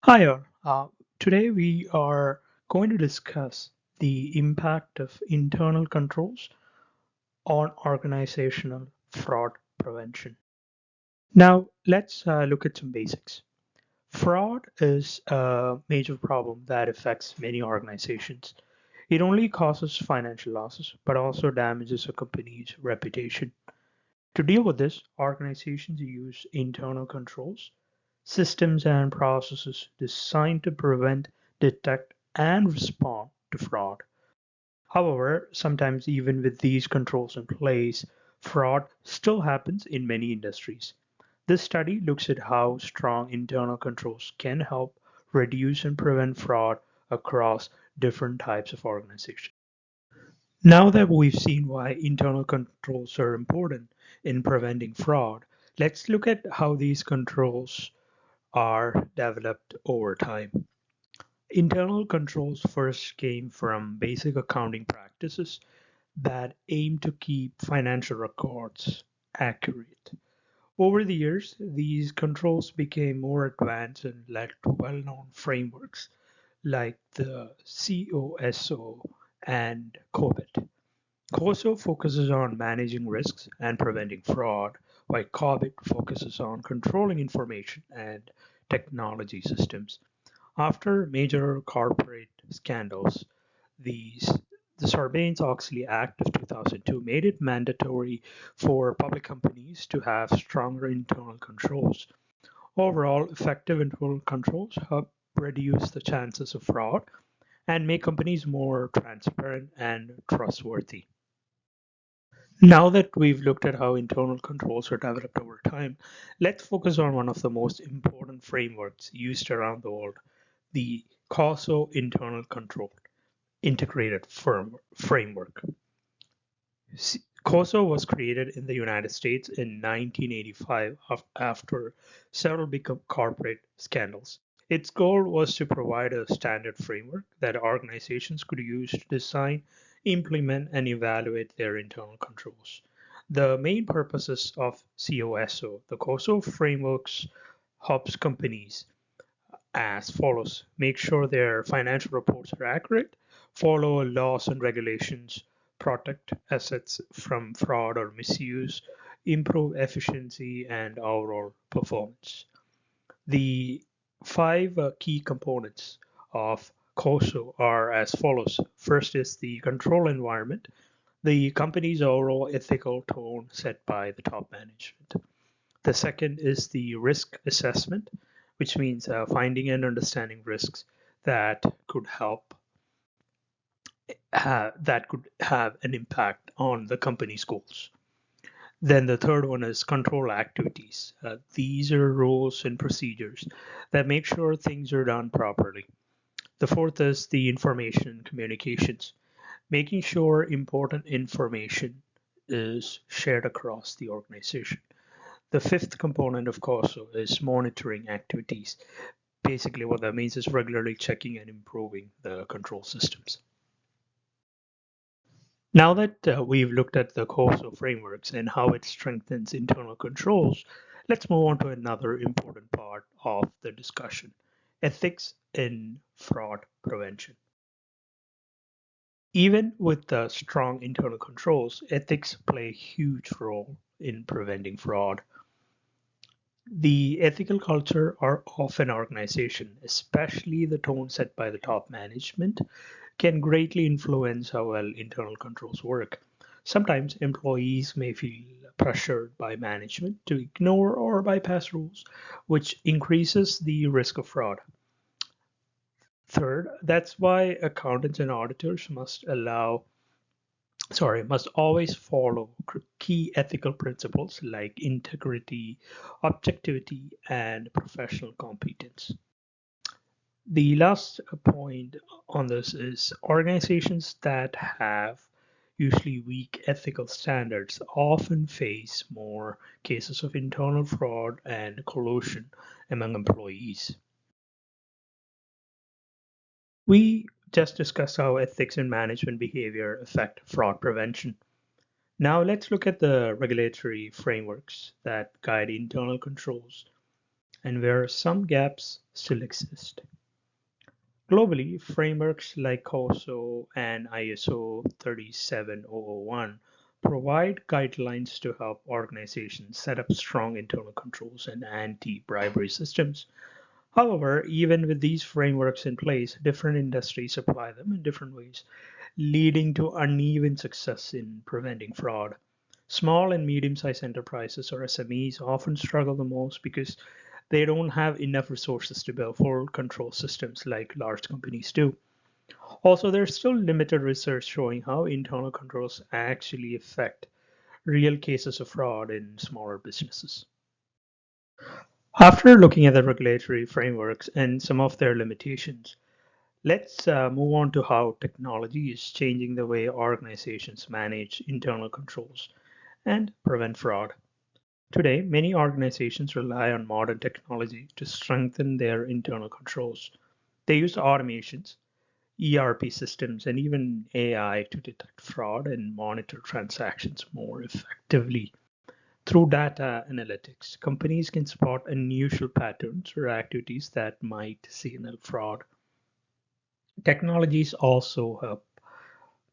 Hi all. Today we are going to discuss the impact of internal controls on organizational fraud prevention. Now let's look at some basics. Fraud is a major problem that affects many organizations. It only causes financial losses, but also damages a company's reputation. To deal with this, organizations use internal controls, systems and processes designed to prevent, detect, and respond to fraud. However, sometimes even with these controls in place, fraud still happens in many industries. This study looks at how strong internal controls can help reduce and prevent fraud across different types of organizations. Now that we've seen why internal controls are important in preventing fraud, let's look at how these controls are developed over time. Internal controls first came from basic accounting practices that aim to keep financial records accurate. Over the years, these controls became more advanced and led to well known frameworks like the COSO and COBIT. COSO focuses on managing risks and preventing fraud, while COBIT focuses on controlling information and technology systems. After major corporate scandals, these the Sarbanes-Oxley Act of 2002 made it mandatory for public companies to have stronger internal controls. Overall, effective internal controls help reduce the chances of fraud and make companies more transparent and trustworthy. Now that we've looked at how internal controls are developed over time, let's focus on one of the most important frameworks used around the world, the COSO internal control integrated framework. COSO was created in the United States in 1985 after several big corporate scandals. Its goal was to provide a standard framework that organizations could use to design, implement, and evaluate their internal controls. The main purposes of COSO, the COSO frameworks helps companies as follows: make sure their financial reports are accurate, follow laws and regulations, protect assets from fraud or misuse, improve efficiency and overall performance. The five key components of COSO are as follows. First is the control environment, the company's overall ethical tone set by the top management. The second is the risk assessment, which means finding and understanding risks that could have an impact on the company's goals. Then the third one is control activities. These are rules and procedures that make sure things are done properly. The fourth is the information and communications, making sure important information is shared across the organization. The fifth component of COSO is monitoring activities. Basically, what that means is regularly checking and improving the control systems. Now that we've looked at the COSO frameworks and how it strengthens internal controls, let's move on to another important part of the discussion, ethics in fraud prevention. Even with the strong internal controls, ethics play a huge role in preventing fraud. The ethical culture of an organization, especially the tone set by the top management, can greatly influence how well internal controls work. Sometimes employees may feel pressured by management to ignore or bypass rules, which increases the risk of fraud. Third, that's why accountants and auditors must always follow key ethical principles like integrity, objectivity, and professional competence. The last point on this is organizations that have usually weak ethical standards often face more cases of internal fraud and collusion among employees. We just discussed how ethics and management behavior affect fraud prevention. Now let's look at the regulatory frameworks that guide internal controls and where some gaps still exist. Globally, frameworks like COSO and ISO 37001 provide guidelines to help organizations set up strong internal controls and anti-bribery systems. However, even with these frameworks in place, different industries apply them in different ways, leading to uneven success in preventing fraud. Small and medium-sized enterprises or SMEs often struggle the most because they don't have enough resources to build full control systems like large companies do. Also, there's still limited research showing how internal controls actually affect real cases of fraud in smaller businesses. After looking at the regulatory frameworks and some of their limitations, let's move on to how technology is changing the way organizations manage internal controls and prevent fraud. Today, many organizations rely on modern technology to strengthen their internal controls. They use automations, ERP systems, and even AI to detect fraud and monitor transactions more effectively. Through data analytics, companies can spot unusual patterns or activities that might signal fraud. Technologies also help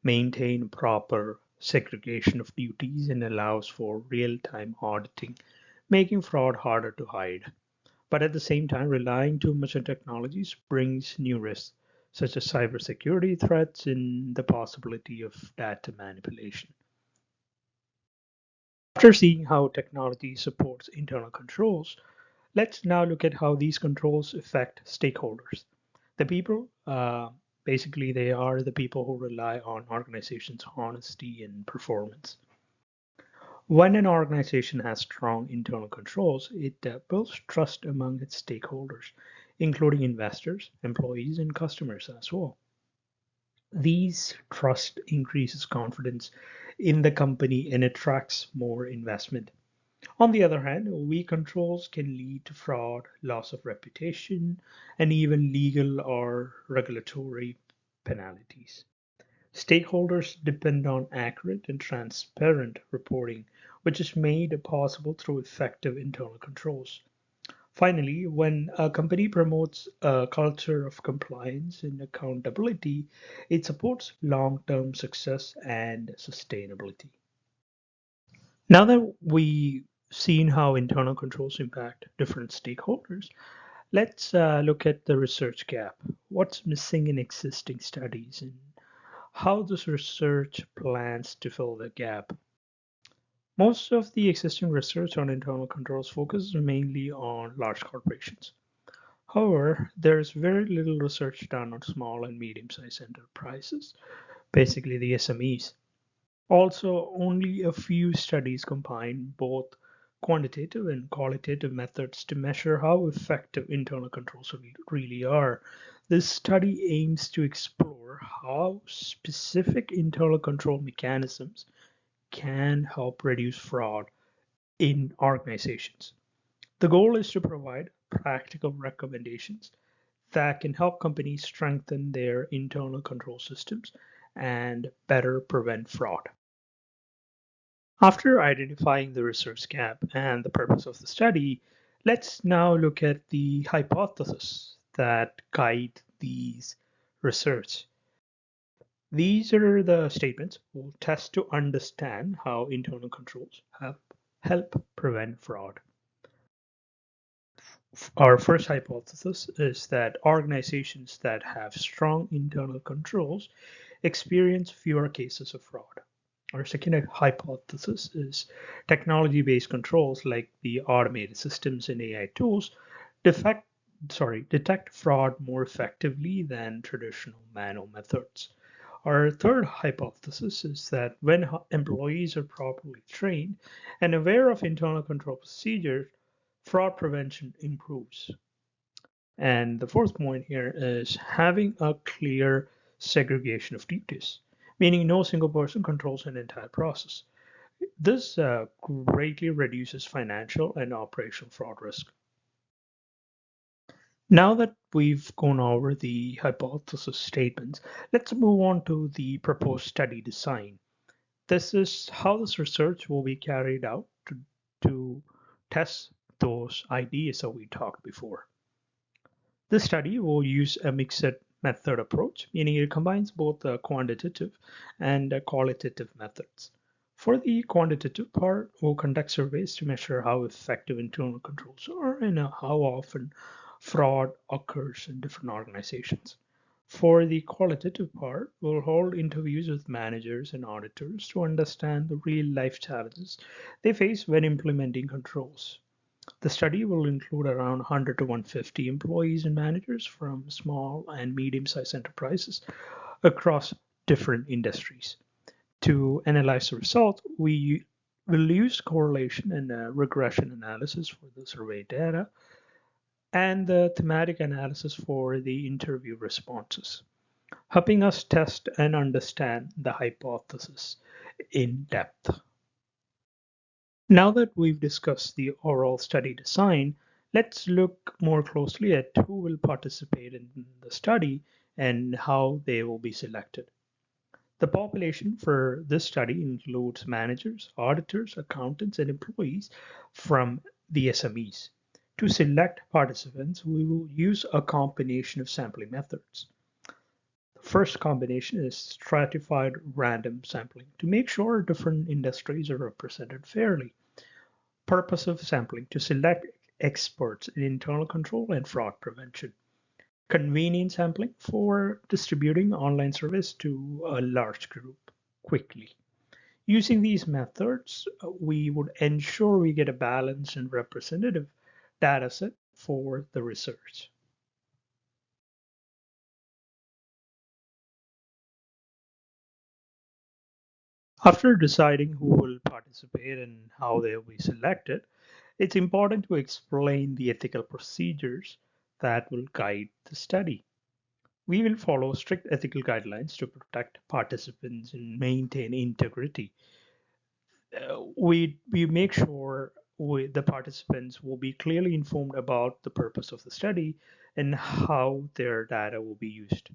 maintain proper segregation of duties and allows for real-time auditing, making fraud harder to hide. But at the same time, relying too much on technologies brings new risks, such as cybersecurity threats and the possibility of data manipulation. After seeing how technology supports internal controls, let's now look at how these controls affect stakeholders. The people, basically, they are the people who rely on organizations' honesty and performance. When an organization has strong internal controls, it builds trust among its stakeholders, including investors, employees, and customers as well. These trust increases confidence in the company and attracts more investment. On the other hand, weak controls can lead to fraud, loss of reputation, and even legal or regulatory penalties. Stakeholders depend on accurate and transparent reporting, which is made possible through effective internal controls. Finally, when a company promotes a culture of compliance and accountability, it supports long term success and sustainability. Now that we've seen how internal controls impact different stakeholders, let's look at the research gap. What's missing in existing studies and how this research plans to fill the gap? Most of the existing research on internal controls focuses mainly on large corporations. However, there is very little research done on small and medium-sized enterprises, basically the SMEs. Also, only a few studies combine both quantitative and qualitative methods to measure how effective internal controls really are. This study aims to explore how specific internal control mechanisms can help reduce fraud in organizations. The goal is to provide practical recommendations that can help companies strengthen their internal control systems and better prevent fraud. After identifying the research gap and the purpose of the study, let's now look at the hypotheses that guide these research. These are the statements we'll test to understand how internal controls help prevent fraud. Our first hypothesis is that organizations that have strong internal controls experience fewer cases of fraud. Our second hypothesis is technology-based controls like the automated systems and AI tools defect, detect fraud more effectively than traditional manual methods. Our third hypothesis is that when employees are properly trained and aware of internal control procedures, fraud prevention improves. And the fourth point here is having a clear segregation of duties, meaning no single person controls an entire process. This greatly reduces financial and operational fraud risk. Now that we've gone over the hypothesis statements, let's move on to the proposed study design. This is how this research will be carried out to test those ideas that we talked before. This study will use a mixed method approach, meaning it combines both quantitative and qualitative methods. For the quantitative part, we'll conduct surveys to measure how effective internal controls are and how often fraud occurs in different organizations. For the qualitative part, we'll hold interviews with managers and auditors to understand the real life challenges they face when implementing controls. The study will include around 100 to 150 employees and managers from small and medium-sized enterprises across different industries. To analyze the results, we will use correlation and regression analysis for the survey data and the thematic analysis for the interview responses, helping us test and understand the hypothesis in depth. Now that we've discussed the overall study design, let's look more closely at who will participate in the study and how they will be selected. The population for this study includes managers, auditors, accountants, and employees from the SMEs. To select participants, we will use a combination of sampling methods. The first combination is stratified random sampling to make sure different industries are represented fairly. Purpose of sampling: to select experts in internal control and fraud prevention. Convenient sampling: for distributing online service to a large group quickly. Using these methods, we would ensure we get a balanced and representative data set for the research. After deciding who will participate and how they will be selected, it's important to explain the ethical procedures that will guide the study. We will follow strict ethical guidelines to protect participants and maintain integrity. We make sure the participants will be clearly informed about the purpose of the study and how their data will be used.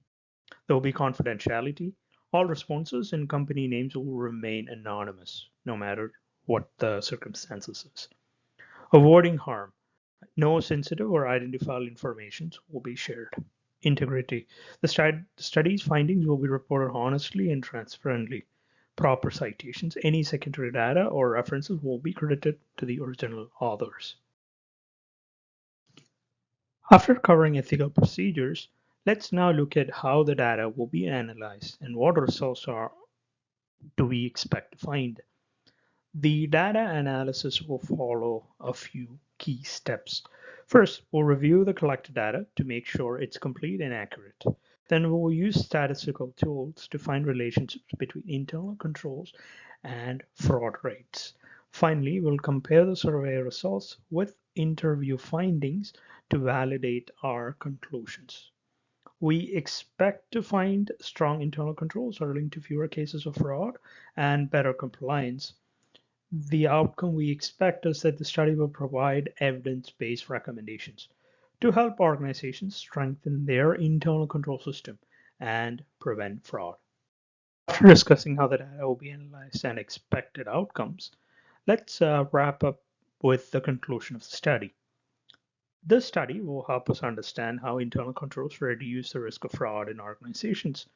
There will be confidentiality. All responses and company names will remain anonymous, no matter what the circumstances is. Avoiding harm. No sensitive or identifiable information will be shared. Integrity. The study's findings will be reported honestly and transparently. Proper citations. Any secondary data or references will be credited to the original authors. After covering ethical procedures, let's now look at how the data will be analyzed and what results do we expect to find. The data analysis will follow a few key steps. First, we'll review the collected data to make sure it's complete and accurate. Then we'll use statistical tools to find relationships between internal controls and fraud rates. Finally, we'll compare the survey results with interview findings to validate our conclusions. We expect to find strong internal controls leading to fewer cases of fraud and better compliance. The outcome we expect is that the study will provide evidence-based recommendations to help organizations strengthen their internal control system and prevent fraud. After discussing how the data will be analyzed and expected outcomes, let's wrap up with the conclusion of the study. This study will help us understand how internal controls reduce the risk of fraud in organizations.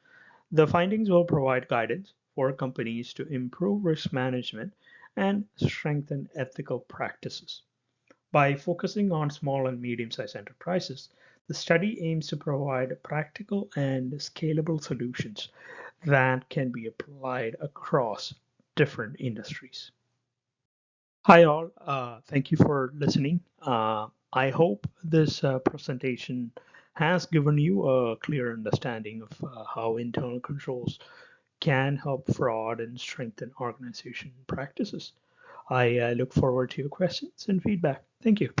The findings will provide guidance for companies to improve risk management and strengthen ethical practices. By focusing on small and medium-sized enterprises, the study aims to provide practical and scalable solutions that can be applied across different industries. Hi all, thank you for listening. I hope this presentation has given you a clear understanding of how internal controls can help fraud and strengthen organization practices. I look forward to your questions and feedback. Thank you.